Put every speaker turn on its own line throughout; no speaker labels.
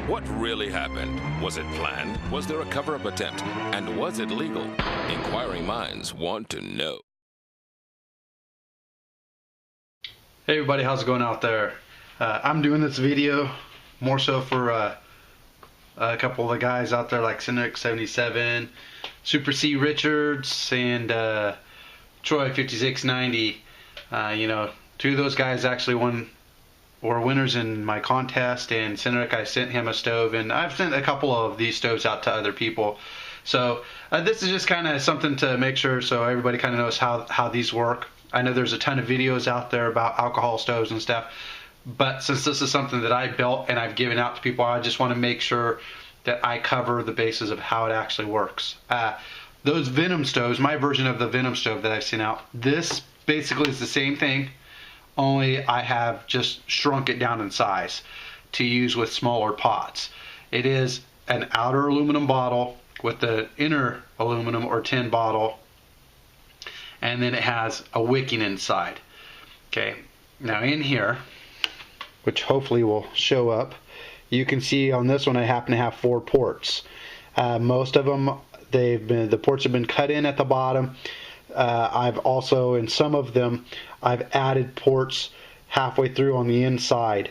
What really happened? Was it planned? Was there a cover-up attempt? And was it legal? Inquiring minds want to know.
Hey everybody, how's it going out there? I'm doing this video more so for a couple of the guys out there like Cineric77, Super C Richards, and Troy 5690. You know, two of those guys actually were winners in my contest, and Cineric, I sent him a stove, and I've sent a couple of these stoves out to other people. So this is just kind of something to make sure so everybody kind of knows how these work. I know there's a ton of videos out there about alcohol stoves and stuff, but since this is something that I built and I've given out to people, I just want to make sure that I cover the bases of how it actually works. Those Venom stoves, my version of the Venom stove that I've seen out, this basically is the same thing, only I have just shrunk it down in size to use with smaller pots. It is an outer aluminum bottle with the inner aluminum or tin bottle, and then it has a wicking inside. Okay, now in here, which hopefully will show up, you can see on this one I happen to have 4 ports. Most of them, the ports have been cut in at the bottom. I've also, in some of them, I've added ports halfway through on the inside.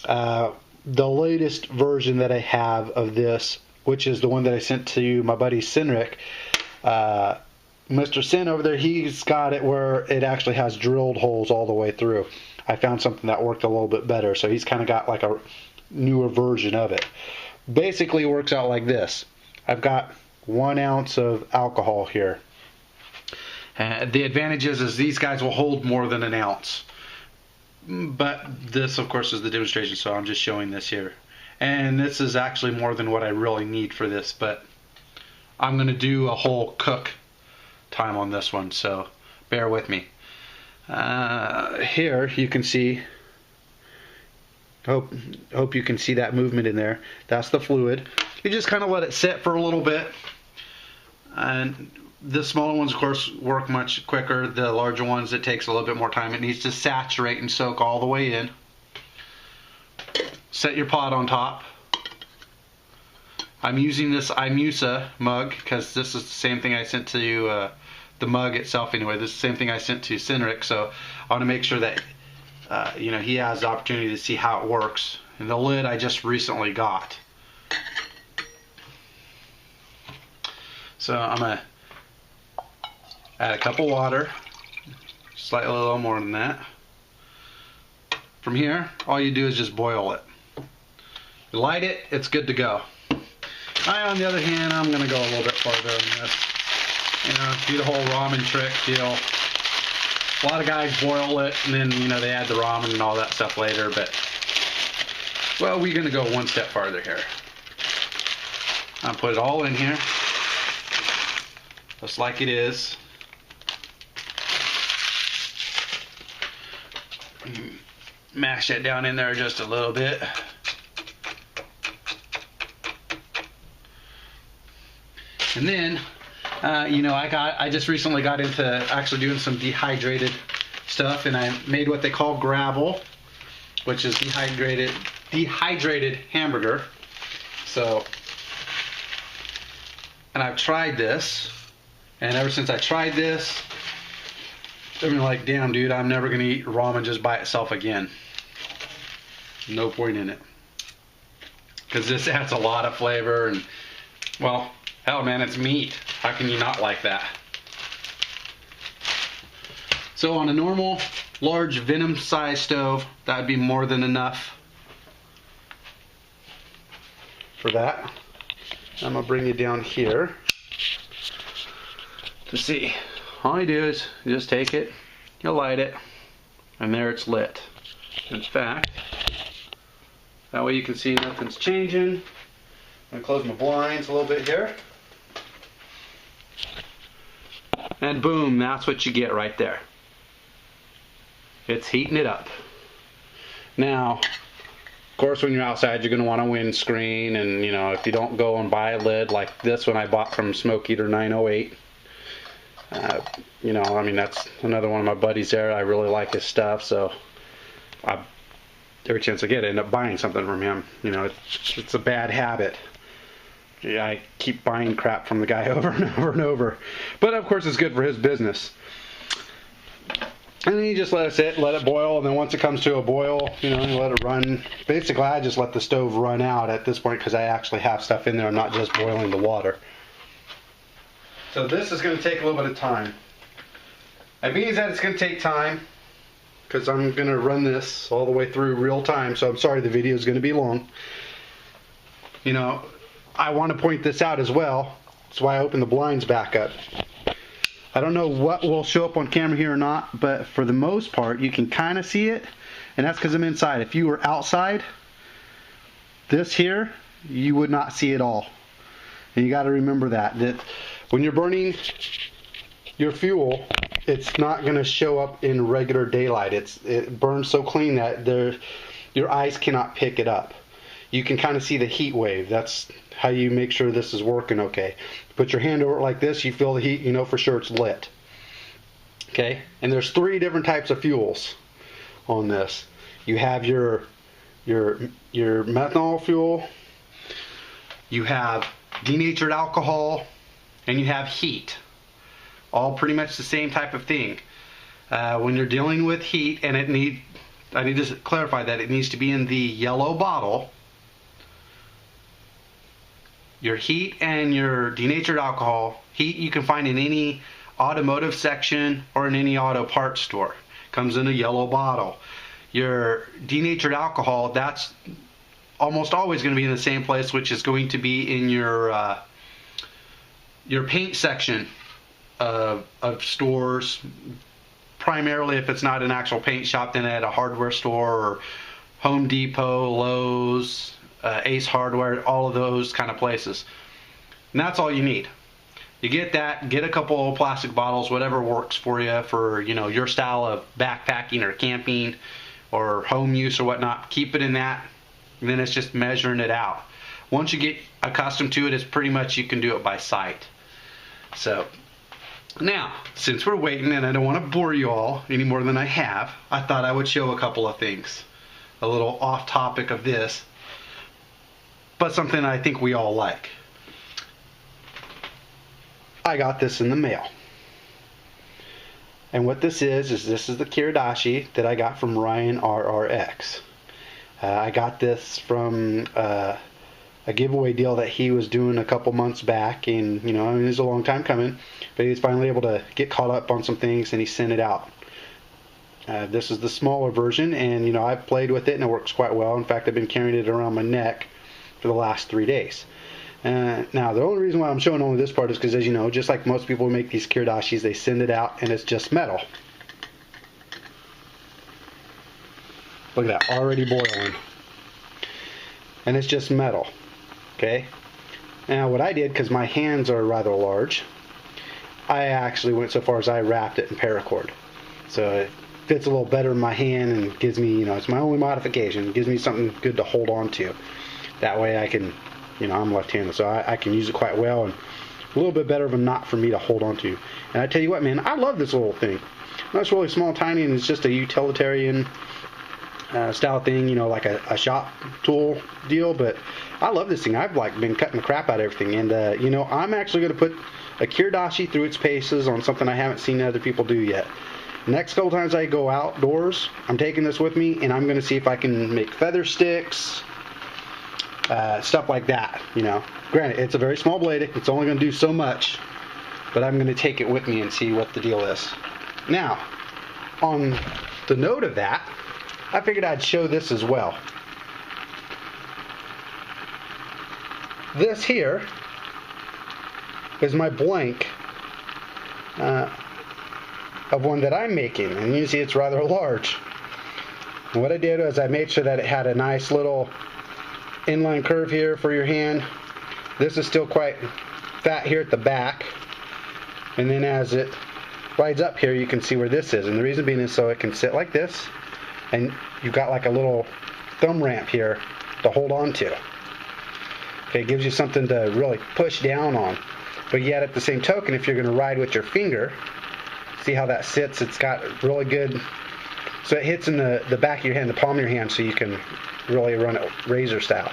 The latest version that I have of this, which is the one that I sent to my buddy Cineric, Mr. Sin over there, he's got it where it actually has drilled holes all the way through. I found something that worked a little bit better, so he's kind of got like a newer version of it. Basically, it works out like this. I've got 1 ounce of alcohol here. The advantage is these guys will hold more than 1 ounce. But this, of course, is the demonstration, so I'm just showing this here. And this is actually more than what I really need for this, but I'm going to do a whole cook time on this one, so bear with me. Here you can see, hope you can see that movement in there. That's the fluid. You just kind of let it sit for a little bit, and the smaller ones of course work much quicker. The larger ones, it takes a little bit more time. It needs to saturate and soak all the way in. Set your pot on top. I'm using this Imusa mug because this is the same thing I sent to you, the mug itself anyway. This is the same thing I sent to Cineric, so I want to make sure that you know, he has the opportunity to see how it works. And the lid I just recently got. So I'm going to add a cup of water, slightly a little more than that. From here, all you do is just boil it. You light it, it's good to go. On the other hand, I'm going to go a little bit farther than this. You know, do the whole ramen trick deal. A lot of guys boil it and then, you know, they add the ramen and all that stuff later, but, well, we're going to go 1 step farther here. I'll put it all in here, just like it is. Mash it down in there just a little bit. And then, you know, I just recently got into actually doing some dehydrated stuff, and I made what they call gravel, which is dehydrated hamburger. So, and I've tried this, and ever since I tried this, I've been like, damn dude, I'm never gonna eat ramen just by itself again. No point in it, because this adds a lot of flavor, and well, hell man, it's meat. How can you not like that? So on a normal large Venom size stove, that would be more than enough for that. I'm gonna bring you down here to see. All you do is you just take it, you light it, and there it's lit. In fact, that way you can see nothing's changing. I'm gonna close my blinds a little bit here. And boom, that's what you get right there. It's heating it up. Now, of course, when you're outside, you're going to want a windscreen, and you know, if you don't go and buy a lid like this one I bought from Smoke Eater 908, you know, I mean, that's another one of my buddies there. I really like his stuff, so I every chance I get, I end up buying something from him. You know, it's a bad habit. Yeah, I keep buying crap from the guy over and over and over. But of course it's good for his business. And then you just let it sit, let it boil, and then once it comes to a boil, you know, you let it run. Basically, I just let the stove run out at this point because I actually have stuff in there. I'm not just boiling the water. So this is going to take a little bit of time. That means that it's going to take time because I'm going to run this all the way through real time. So I'm sorry the video is going to be long. You know, I want to point this out as well. That's why I opened the blinds back up. I don't know what will show up on camera here or not, but for the most part, you can kind of see it, and that's because I'm inside. If you were outside, this here, you would not see it all. And you got to remember that when you're burning your fuel, it's not going to show up in regular daylight. It burns so clean that your eyes cannot pick it up. You can kind of see the heat wave. That's how you make sure this is working okay. Put your hand over it like this, you feel the heat, you know for sure it's lit. Okay, and there's 3 different types of fuels on this. You have your methanol fuel, you have denatured alcohol, and you have heat. All pretty much the same type of thing. When you're dealing with heat, and I need to clarify that it needs to be in the yellow bottle. Your heat and your denatured alcohol, heat you can find in any automotive section or in any auto parts store. Comes in a yellow bottle. Your denatured alcohol, that's almost always going to be in the same place, which is going to be in your paint section of stores. Primarily, if it's not an actual paint shop, then at a hardware store or Home Depot, Lowe's, Ace Hardware, all of those kind of places. And that's all you need. You get that, get a couple of plastic bottles, whatever works for you for, you know, your style of backpacking or camping or home use or whatnot. Keep it in that, and then it's just measuring it out. Once you get accustomed to it, it's pretty much you can do it by sight. So now, since we're waiting and I don't want to bore you all any more than I have, I thought I would show a couple of things. A little off topic of this, but something I think we all like. I got this in the mail. And what this is this is the Kiridashi that I got from Ryan RRX. I got this from a giveaway deal that he was doing a couple months back, and you know, I mean, it was a long time coming, but he was finally able to get caught up on some things and he sent it out. This is the smaller version, and you know, I've played with it and it works quite well. In fact, I've been carrying it around my neck for the last 3 days. Now, the only reason why I'm showing only this part is because, as you know, just like most people who make these Kiridashis, they send it out and it's just metal. Look at that, already boiling. And it's just metal. Okay? Now, what I did, because my hands are rather large, I actually went so far as I wrapped it in paracord. So it fits a little better in my hand and gives me, you know, it's my only modification. It gives me something good to hold on to. That way I can, you know, I'm left-handed, so I can use it quite well, and a little bit better of a knot for me to hold on to. And I tell you what, man, I love this little thing. It's really small, tiny, and it's just a utilitarian style thing, you know, like a shop tool deal, but I love this thing. I've like been cutting the crap out of everything, and you know, I'm actually going to put a Kiridashi through its paces on something I haven't seen other people do yet. Next couple times I go outdoors, I'm taking this with me, and I'm going to see if I can make feather sticks, stuff like that, you know. Granted, it's a very small blade, it's only going to do so much, but I'm going to take it with me and see what the deal is. Now, on the note of that, I figured I'd show this as well. This here is my blank of one that I'm making, and you can see it's rather large. And what I did was I made sure that it had a nice little inline curve here for your hand. This is still quite fat here at the back, and then as it slides up here, you can see where this is, and the reason being is so it can sit like this, and you've got like a little thumb ramp here to hold on to. Okay, it gives you something to really push down on, but yet at the same token, if you're going to ride with your finger, see how that sits? It's got really good so it hits in the back of your hand, the palm of your hand, so you can really run it razor style.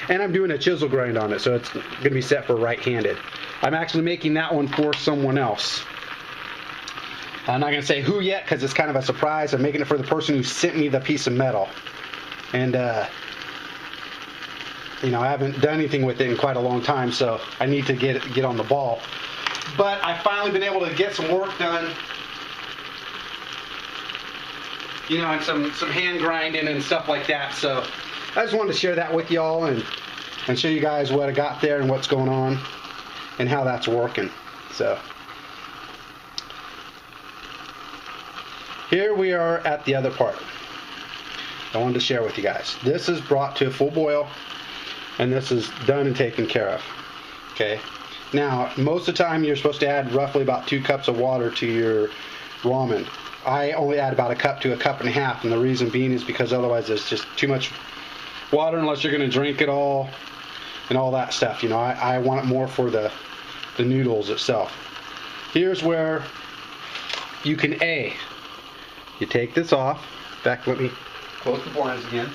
And I'm doing a chisel grind on it, so it's going to be set for right-handed. I'm actually making that one for someone else. I'm not going to say who yet because it's kind of a surprise. I'm making it for the person who sent me the piece of metal. And, you know, I haven't done anything with it in quite a long time, so I need to get on the ball. But I've finally been able to get some work done. You know, and some hand grinding and stuff like that. So I just wanted to share that with y'all and show you guys what I got there and what's going on and how that's working. So here we are at the other part I wanted to share with you guys. This is brought to a full boil, and this is done and taken care of. Okay. Now, most of the time you're supposed to add roughly about 2 cups of water to your ramen. I only add about a cup to a cup and a half, and the reason being is because otherwise there's just too much water unless you're going to drink it all and all that stuff. You know, I want it more for the noodles itself. Here's where you can you take this off. In fact, let me close the blinds again,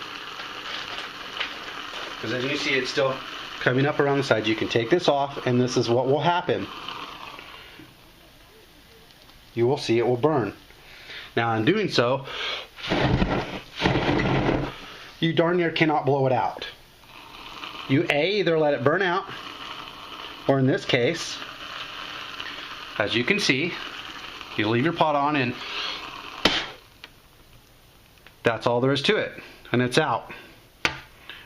because as you see, it's still coming up around the side. You can take this off, and this is what will happen. You will see it will burn. Now, in doing so, you darn near cannot blow it out. You either let it burn out, or in this case, as you can see, you leave your pot on and that's all there is to it, and it's out.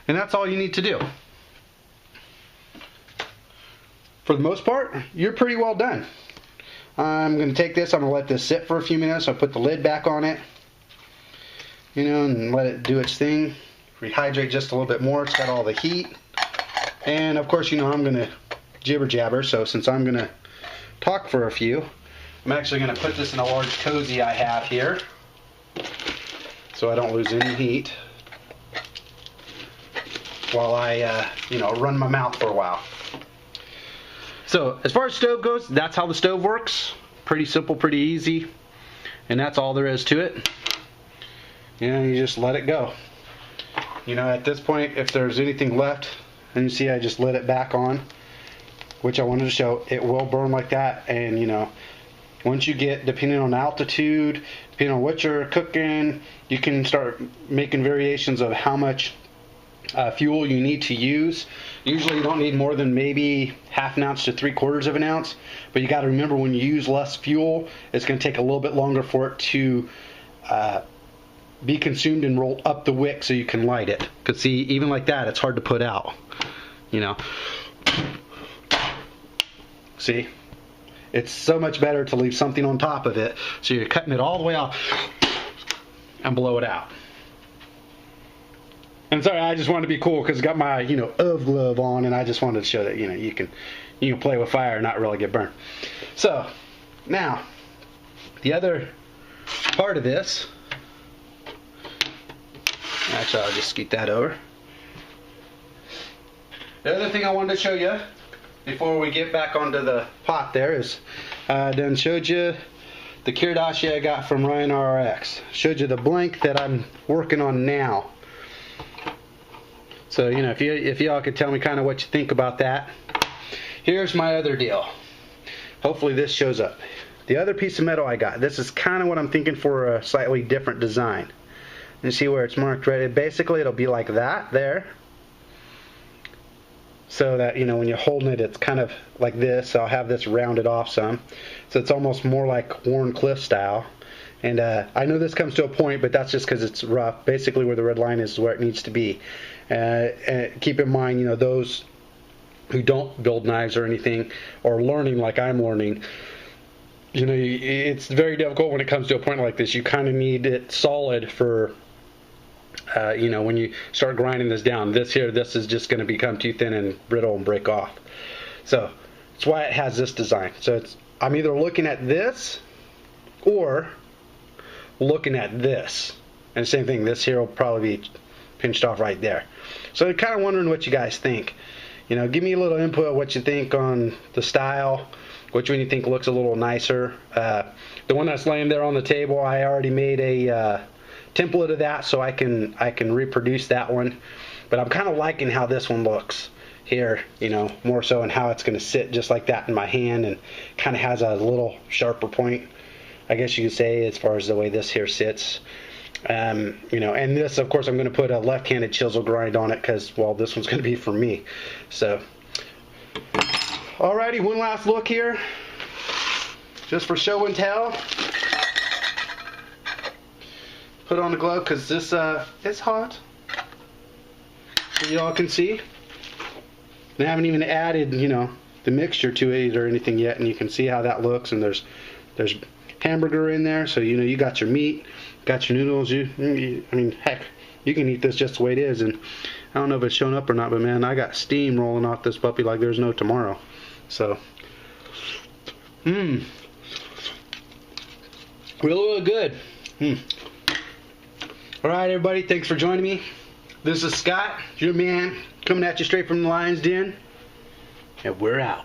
And that's all you need to do. For the most part, you're pretty well done. I'm going to take this, I'm going to let this sit for a few minutes. I'll put the lid back on it, you know, and let it do its thing. Rehydrate just a little bit more. It's got all the heat. And of course, you know, I'm going to jibber jabber, so since I'm going to talk for a few, I'm actually going to put this in a large cozy I have here, so I don't lose any heat while I, you know, run my mouth for a while. So as far as stove goes, that's how the stove works. Pretty simple, pretty easy, and that's all there is to it. You know, you just let it go. You know, at this point, if there's anything left, and you see I just lit it back on, which I wanted to show, it will burn like that. And you know, once you get, depending on altitude, depending on what you're cooking, you can start making variations of how much fuel you need to use. Usually you don't need more than maybe ½ an ounce to 3/4 of an ounce, but you got to remember, when you use less fuel, it's going to take a little bit longer for it to be consumed and roll up the wick so you can light it. Because see, even like that, it's hard to put out, you know. See, it's so much better to leave something on top of it, so you're cutting it all the way off and blow it out. And sorry, I just wanted to be cool because I got my, you know, UV glove on, and I just wanted to show that, you know, you can play with fire and not really get burned. So now the other part of this, actually I'll just scoot that over. The other thing I wanted to show you before we get back onto the pot there is I done showed you the Kiridashi I got from Ryan RX. Showed you the blank that I'm working on now. So, you know, if y'all could tell me kind of what you think about that. Here's my other deal. Hopefully this shows up. The other piece of metal I got, this is kind of what I'm thinking for a slightly different design. You see where it's marked right? Basically, it'll be like that there. So that, you know, when you're holding it, it's kind of like this. I'll have this rounded off some. So it's almost more like Wharncliffe style. And I know this comes to a point, but that's just because it's rough. Basically, where the red line is where it needs to be. And keep in mind, you know, those who don't build knives or anything, or learning like I'm learning, you know, it's very difficult when it comes to a point like this. You kind of need it solid for, you know, when you start grinding this down. This is just going to become too thin and brittle and break off. So that's why it has this design. So I'm either looking at this or looking at this, and same thing, this here will probably be pinched off right there. So I'm kind of wondering what you guys think. You know, give me a little input what you think on the style, which one you think looks a little nicer. The one that's laying there on the table, I already made a template of that so I can reproduce that one. But I'm kind of liking how this one looks here, you know, more so, and how it's going to sit just like that in my hand, and kind of has a little sharper point, I guess you could say, as far as the way this here sits. You know, and this, of course, I'm going to put a left-handed chisel grind on it because, well, this one's going to be for me. So, alrighty, one last look here, just for show and tell. Put on the glove because this it's hot, so y'all can see. I haven't even added, you know, the mixture to it or anything yet, and you can see how that looks. And there's hamburger in there, so you know you got your meat, got your noodles. I mean, heck, you can eat this just the way it is. And I don't know if it's shown up or not, but man, I got steam rolling off this puppy like there's no tomorrow. So, really, really good. All right, everybody, thanks for joining me. This is Scott, your man, coming at you straight from the Lion's Den, and we're out.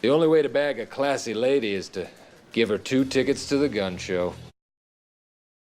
The only way to bag a classy lady is to give her 2 tickets to the gun show.